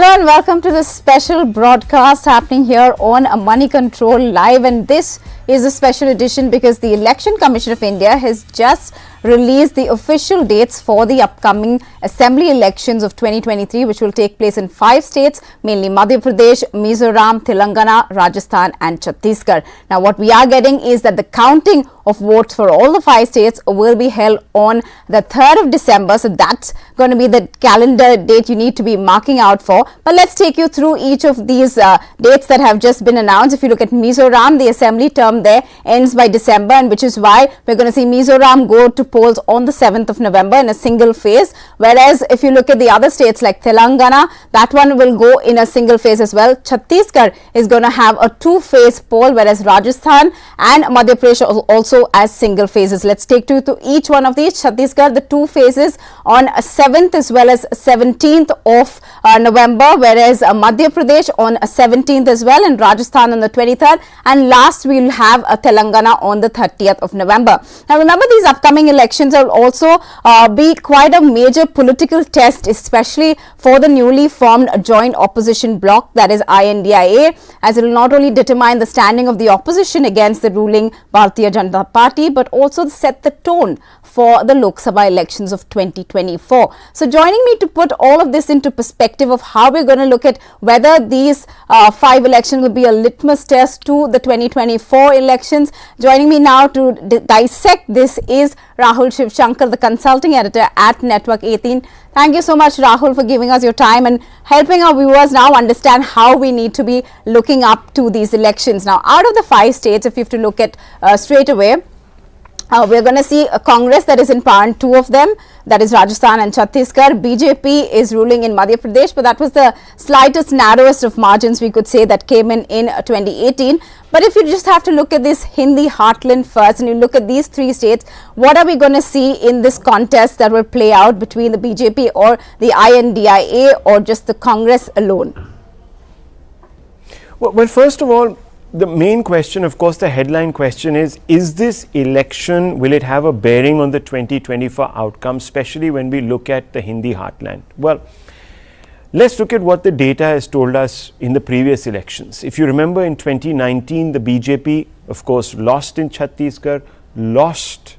Hello and welcome to this special broadcast happening here on Moneycontrol Live, and this is a special edition because the Election Commission of India has just released the official dates for the upcoming assembly elections of 2023, which will take place in 5 states, mainly Madhya Pradesh, Mizoram, Telangana, Rajasthan and Chhattisgarh. Now what we are getting is that the counting of votes for all the 5 states will be held on the 3rd of December. So that's going to be the calendar date you need to be marking out for. But let's take you through each of these dates that have just been announced. If you look at Mizoram, the assembly term there ends by December, and which is why we're going to see Mizoram go to polls on the 7th of November in a single phase. Whereas if you look at the other states like Telangana, that one will go in a single phase as well. Chhattisgarh is going to have a 2-phase poll, whereas Rajasthan and Madhya Pradesh also as single phases. Let's take you to each one of these. Chhattisgarh, the 2 phases on 7th as well as 17th of November, whereas Madhya Pradesh on 17th as well, and Rajasthan on the 23rd, and last we will have Telangana on the 30th of November. Now remember, these upcoming elections will also be quite a major political test, especially for the newly formed joint opposition bloc, that is INDIA, as it will not only determine the standing of the opposition against the ruling Bharatiya Janata Party, but also set the tone for the Lok Sabha elections of 2024. So joining me to put all of this into perspective of how we're going to look at whether these 5 elections will be a litmus test to the 2024 elections, joining me now to dissect this is Rahul Shivshankar, the consulting editor at Network 18. Thank you so much, Rahul, for giving us your time and helping our viewers now understand how we need to be looking up to these elections. Now, out of the 5 states, if you have to look at straight away, we're going to see a Congress that is in power in 2 of them, that is Rajasthan and Chhattisgarh. BJP is ruling in Madhya Pradesh, but that was the slightest, narrowest of margins we could say that came in 2018. But if you just have to look at this Hindi heartland first and you look at these 3 states, what are we going to see in this contest that will play out between the BJP or the INDIA or just the Congress alone? Well, first of all, the main question, of course, the headline question is this election, will it have a bearing on the 2024 outcome, especially when we look at the Hindi heartland? Well, let's look at what the data has told us in the previous elections. If you remember, in 2019, the BJP, of course, lost in Chhattisgarh, lost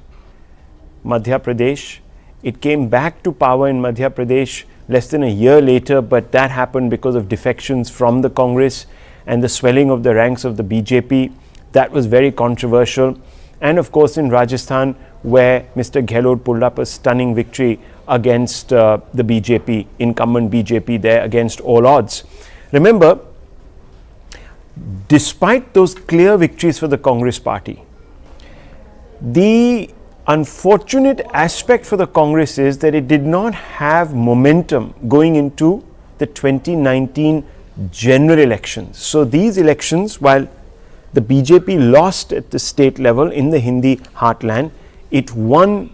Madhya Pradesh. It came back to power in Madhya Pradesh less than a year later, but that happened because of defections from the Congress and the swelling of the ranks of the BJP. That was very controversial. And of course in Rajasthan, where Mr. Gehlot pulled up a stunning victory against the BJP, incumbent BJP there against all odds. Remember, despite those clear victories for the Congress party, the unfortunate aspect for the Congress is that it did not have momentum going into the 2019 general elections. So these elections, while the BJP lost at the state level in the Hindi heartland, it won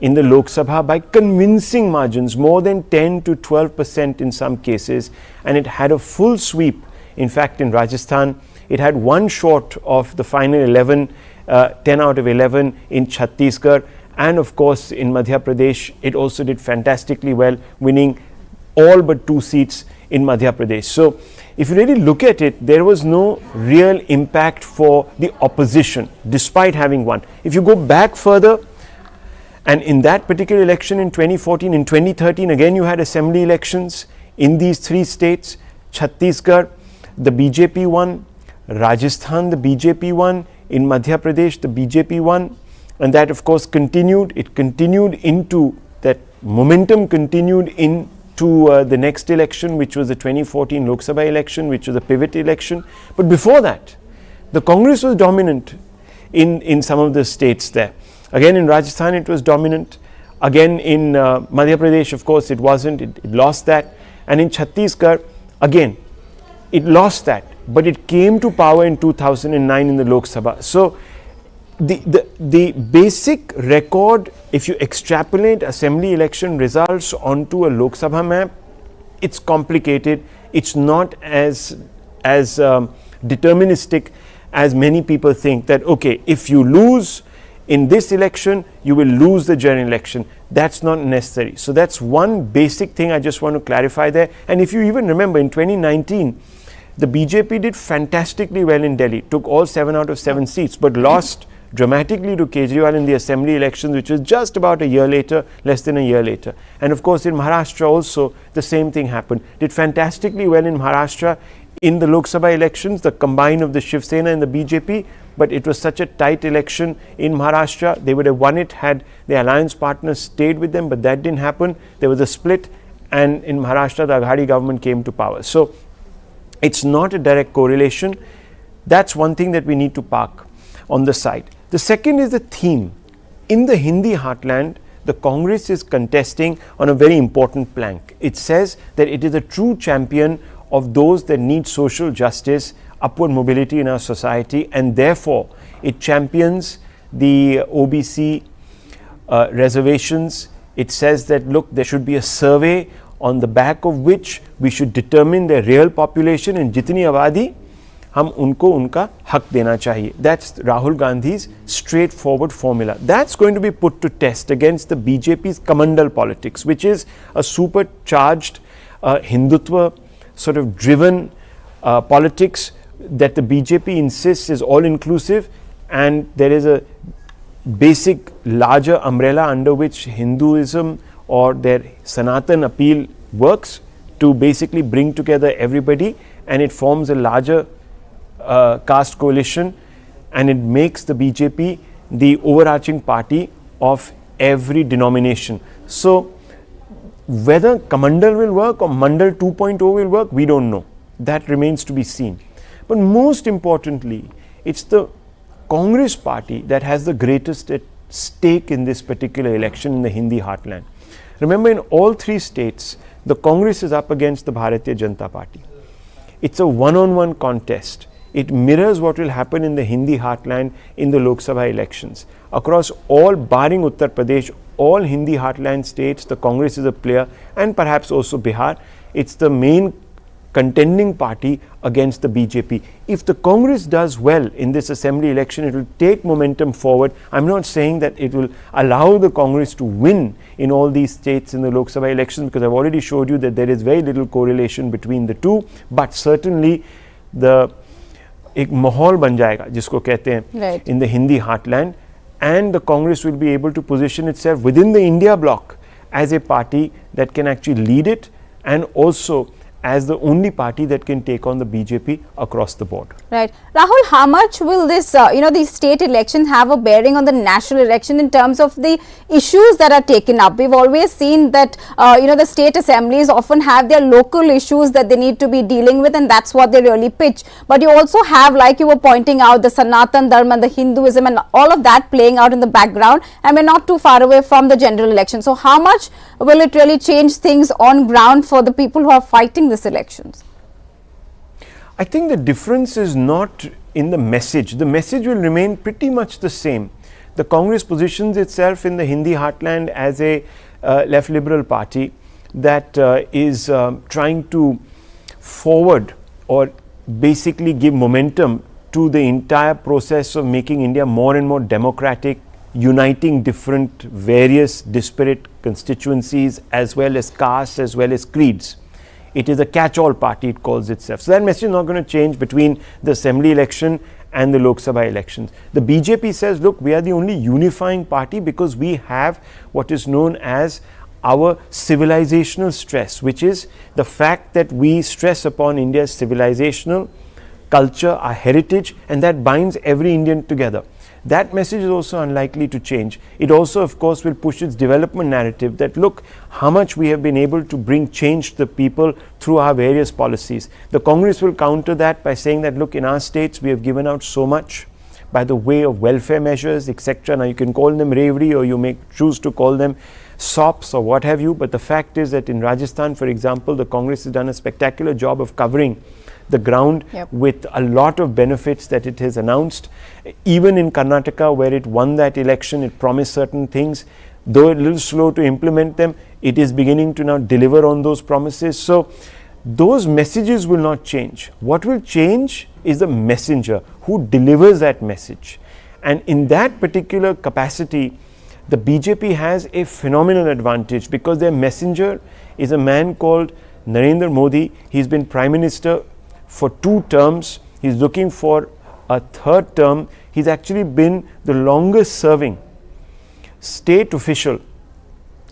in the Lok Sabha by convincing margins, more than 10 to 12% in some cases, and it had a full sweep. In fact, in Rajasthan, it had 1 short of the final 11, 10 out of 11 in Chhattisgarh, and of course in Madhya Pradesh, it also did fantastically well, winning all but 2 seats in Madhya Pradesh. So if you really look at it, there was no real impact for the opposition despite having won. If you go back further, and in that particular election in 2014, in 2013 again you had assembly elections in these 3 states. Chhattisgarh, the BJP won. Rajasthan, the BJP won. In Madhya Pradesh, the BJP won, and that of course continued. It continued into that momentum, continued into the next election, which was the 2014 Lok Sabha election, which was a pivot election. But before that, the Congress was dominant in some of the states there. Again in Rajasthan it was dominant. Again in Madhya Pradesh, of course, it wasn't. It lost that. And in Chhattisgarh, again, it lost that. But it came to power in 2009 in the Lok Sabha. So the basic record, if you extrapolate assembly election results onto a Lok Sabha map, it's complicated. It's not as deterministic as many people think, that okay, if you lose in this election you will lose the general election. That's not necessary. So that's one basic thing I just want to clarify there. And if you even remember, in 2019, the BJP did fantastically well in Delhi, took all 7 out of 7 seats, but lost dramatically to Kejriwal in the assembly elections, which was just about a year later, less than a year later. And of course in Maharashtra also the same thing happened. Did fantastically well in Maharashtra in the Lok Sabha elections, the combine of the Shiv Sena and the BJP, but it was such a tight election in Maharashtra. They would have won it had the alliance partners stayed with them, but that didn't happen. There was a split, and in Maharashtra the Aghadi government came to power. So it's not a direct correlation. That's one thing that we need to park on the side. The second is the theme. In the Hindi heartland, the Congress is contesting on a very important plank. It says that it is a true champion of those that need social justice, upward mobility in our society, and therefore it champions the OBC reservations. It says that, look, there should be a survey on the back of which we should determine the real population and jitni abadi हम उनको उनका हक देना चाहिए. That's Rahul Gandhi's straightforward formula. That's going to be put to test against the BJP's Kamandal politics, which is a supercharged Hindutva sort of driven politics that the BJP insists is all inclusive, and there is a basic larger umbrella under which Hinduism or their Sanatan appeal works to basically bring together everybody, and it forms a larger caste coalition, and it makes the BJP the overarching party of every denomination. So whether Kamandal will work or Mandal 2.0 will work, we don't know. That remains to be seen. But most importantly, it's the Congress party that has the greatest at stake in this particular election in the Hindi heartland. Remember, in all 3 states, the Congress is up against the Bharatiya Janata Party. It's a one-on-one contest. It mirrors what will happen in the Hindi heartland in the Lok Sabha elections. Across all, barring Uttar Pradesh, all Hindi heartland states, the Congress is a player, and perhaps also Bihar. It's the main contending party against the BJP. If the Congress does well in this assembly election, it will take momentum forward. I'm not saying that it will allow the Congress to win in all these states in the Lok Sabha elections, because I've already showed you that there is very little correlation between the two, but certainly the एक माहौल बन जाएगा जिसको कहते हैं in the Hindi heartland, and the Congress will be able to position itself within the India bloc as a party that can actually lead it, and also as the only party that can take on the BJP across the board. Right. Rahul, how much will this, these state elections have a bearing on the national election in terms of the issues that are taken up? We've always seen that, the state assemblies often have their local issues that they need to be dealing with, and that's what they really pitch. But you also have, like you were pointing out, the Sanatan Dharma and the Hinduism and all of that playing out in the background, and we're not too far away from the general election. So how much will it really change things on ground for the people who are fighting this elections? I think the difference is not in the message. The message will remain pretty much the same. The Congress positions itself in the Hindi heartland as a left liberal party that is trying to forward or basically give momentum to the entire process of making India more and more democratic, uniting different various disparate constituencies as well as castes as well as creeds. It is a catch-all party, it calls itself. So that message is not going to change between the assembly election and the Lok Sabha elections. The BJP says, look, we are the only unifying party because we have what is known as our civilizational stress, which is the fact that we stress upon India's civilizational culture, our heritage, and that binds every Indian together. That message is also unlikely to change. It also, of course, will push its development narrative that, look, how much we have been able to bring change to the people through our various policies. The Congress will counter that by saying that, look, in our states, we have given out so much by the way of welfare measures, etc. Now, you can call them reverie or you may choose to call them SOPs or what have you, but the fact is that in Rajasthan, for example, the Congress has done a spectacular job of covering the ground with a lot of benefits that it has announced. Even in Karnataka, where it won that election, it promised certain things. Though a little slow to implement them, it is beginning to now deliver on those promises. So those messages will not change. What will change is the messenger who delivers that message. And in that particular capacity, the BJP has a phenomenal advantage because their messenger is a man called Narendra Modi. He's been Prime Minister for 2 terms. He's looking for a 3rd term. He's actually been the longest serving state official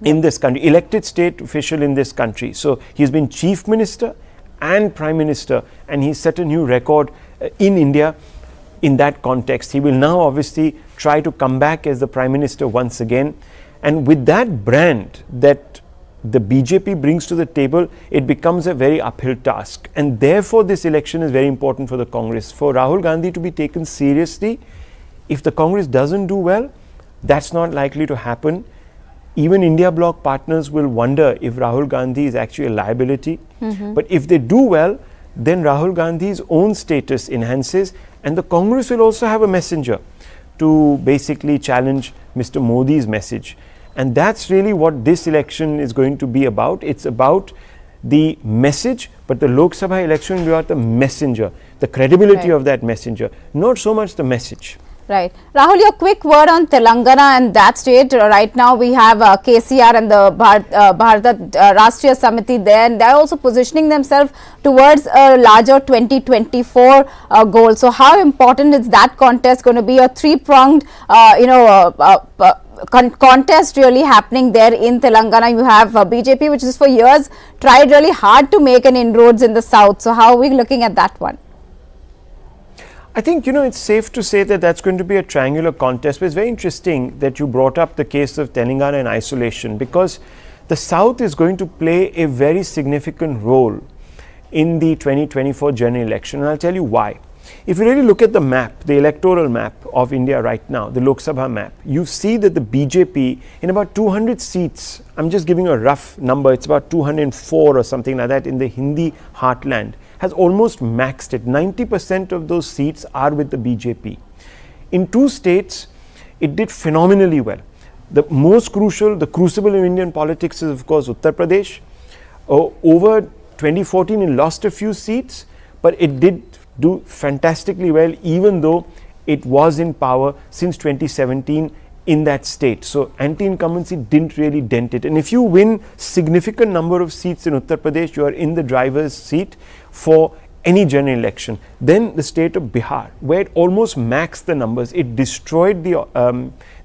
in this country, elected state official in this country. So he's been Chief Minister and Prime Minister, and he's set a new record in India in that context. He will now obviously try to come back as the Prime Minister once again. And with that brand that the BJP brings to the table, it becomes a very uphill task. And therefore, this election is very important for the Congress. For Rahul Gandhi to be taken seriously, if the Congress doesn't do well, that's not likely to happen. Even India bloc partners will wonder if Rahul Gandhi is actually a liability. But if they do well, then Rahul Gandhi's own status enhances, and the Congress will also have a messenger to basically challenge Mr. Modi's message. And that's really what this election is going to be about. It's about the message, but the Lok Sabha election will be about the messenger, the credibility of that messenger, not so much the message. Right. Rahul, your quick word on Telangana and that state. Right now we have KCR and the Bharat Rashtriya Samiti there, and they are also positioning themselves towards a larger 2024 goal. So how important is that contest going to be? A 3-pronged, contest really happening there in Telangana. You have BJP, which is for years tried really hard to make an inroads in the south. So how are we looking at that one? I think, it's safe to say that that's going to be a triangular contest. But it's very interesting that you brought up the case of Telangana in isolation, because the South is going to play a very significant role in the 2024 general election. And I'll tell you why. If you really look at the map, the electoral map of India right now, the Lok Sabha map, you see that the BJP in about 200 seats, I'm just giving a rough number, it's about 204 or something like that in the Hindi heartland, has almost maxed it. 90% of those seats are with the BJP. In 2 states, it did phenomenally well. The most crucial, the crucible in Indian politics is of course Uttar Pradesh. Over 2014, it lost a few seats, but it did do fantastically well, even though it was in power since 2017 in that state. So anti-incumbency didn't really dent it. And if you win significant number of seats in Uttar Pradesh, you are in the driver's seat for any general election. Then the state of Bihar, where it almost maxed the numbers, it destroyed the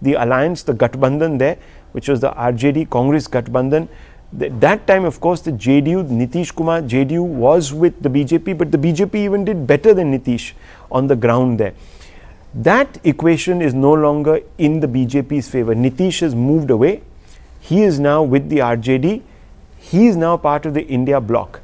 alliance, the Gathbandhan there, which was the RJD Congress Gathbandhan. That time, of course, the JDU, Nitish Kumar, JDU was with the BJP, but the BJP even did better than Nitish on the ground there. That equation is no longer in the BJP's favor. Nitish has moved away. He is now with the RJD. He is now part of the India bloc.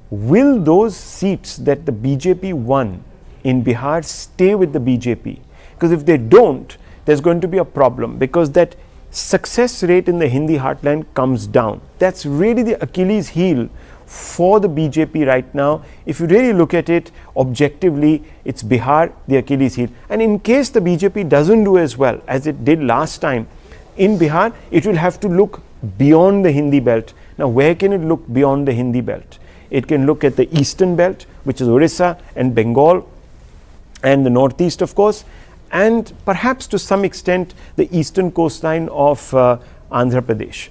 Will those seats that the BJP won in Bihar stay with the BJP? Because if they don't, there's going to be a problem, because that success rate in the Hindi heartland comes down. That's really the Achilles heel for the BJP right now. If you really look at it objectively, it's Bihar, the Achilles heel. And in case the BJP doesn't do as well as it did last time in Bihar, it will have to look beyond the Hindi belt. Now, where can it look beyond the Hindi belt? It can look at the eastern belt, which is Orissa and Bengal, and the northeast, of course, and perhaps to some extent the eastern coastline of Andhra Pradesh.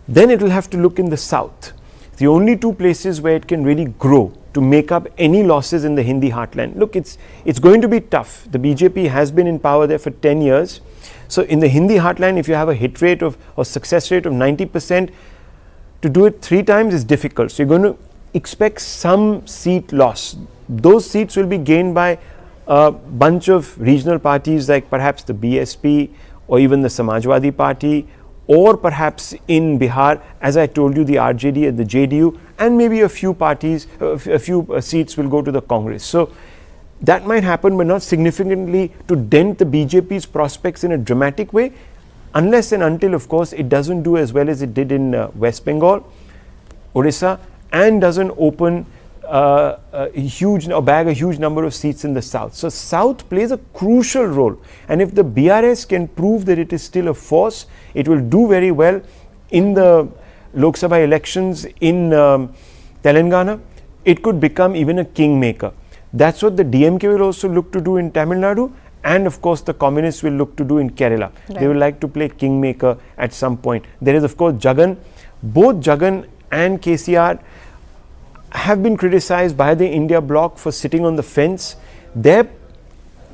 Then it will have to look in the south. The only 2 places where it can really grow to make up any losses in the Hindi heartland. Look, it's going to be tough. The BJP has been in power there for 10 years. So in the Hindi heartland, if you have a hit rate of or success rate of 90%, to do it 3 times is difficult. So you're going to expect some seat loss. Those seats will be gained by a bunch of regional parties like perhaps the BSP or even the Samajwadi Party, or perhaps in Bihar, as I told you, the RJD and the JDU, and maybe a few parties, a few seats will go to the Congress. So that might happen, but not significantly to dent the BJP's prospects in a dramatic way, unless and until, of course, it doesn't do as well as it did in West Bengal, Orissa, and doesn't open bag a huge number of seats in the south. So south plays a crucial role, and if the BRS can prove that it is still a force, it will do very well in the Lok Sabha elections in Telangana. It could become even a kingmaker. That's what the DMK will also look to do in Tamil Nadu and of course the communists will look to do in Kerala. Right. They will like to play kingmaker at some point. There is of course Jagan. Both Jagan and KCR have been criticized by the India bloc for sitting on the fence. Their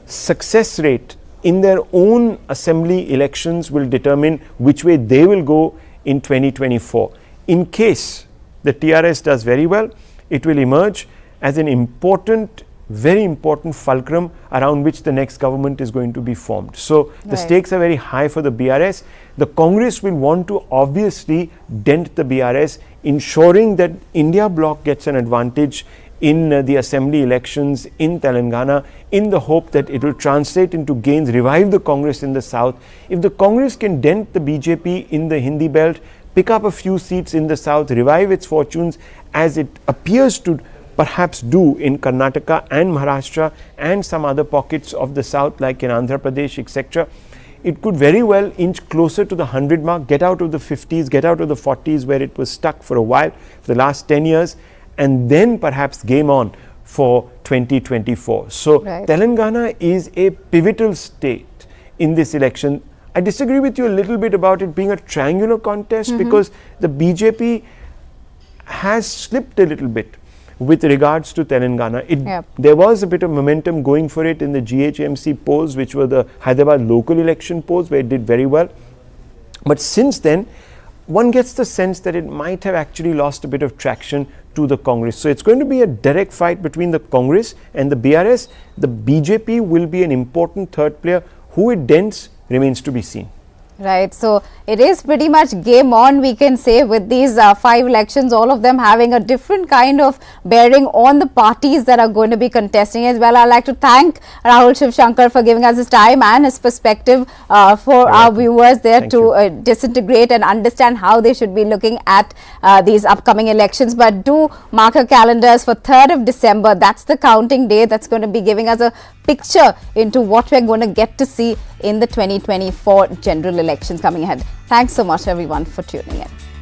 success rate in their own assembly elections will determine which way they will go in 2024. In case the TRS does very well, it will emerge as an important, very important fulcrum around which the next government is going to be formed. So the stakes are very high for the BRS. The Congress will want to obviously dent the BRS, ensuring that India bloc gets an advantage in the assembly elections in Telangana, in the hope that it will translate into gains, revive the Congress in the south. If the Congress can dent the BJP in the Hindi belt, pick up a few seats in the south, revive its fortunes as it appears to perhaps do in Karnataka and Maharashtra and some other pockets of the south like in Andhra Pradesh, etc., it could very well inch closer to the 100 mark, get out of the 50s, get out of the 40s where it was stuck for a while, for the last 10 years, and then perhaps game on for 2024. So Telangana is a pivotal state in this election. I disagree with you a little bit about it being a triangular contest because the BJP has slipped a little bit with regards to Telangana. There was a bit of momentum going for it in the GHMC polls, which were the Hyderabad local election polls, where it did very well. But since then, one gets the sense that it might have actually lost a bit of traction to the Congress. So it's going to be a direct fight between the Congress and the BRS. The BJP will be an important third player. Who it dents remains to be seen. Right, so it is pretty much game on, we can say, with these 5 elections, all of them having a different kind of bearing on the parties that are going to be contesting as well. I'd like to thank Rahul Shivshankar for giving us his time and his perspective for our viewers there to disintegrate and understand how they should be looking at these upcoming elections. But do mark our calendars for 3rd of December. That's the counting day that's going to be giving us a picture into what we're going to get to see in the 2024 general elections coming ahead. Thanks so much everyone for tuning in.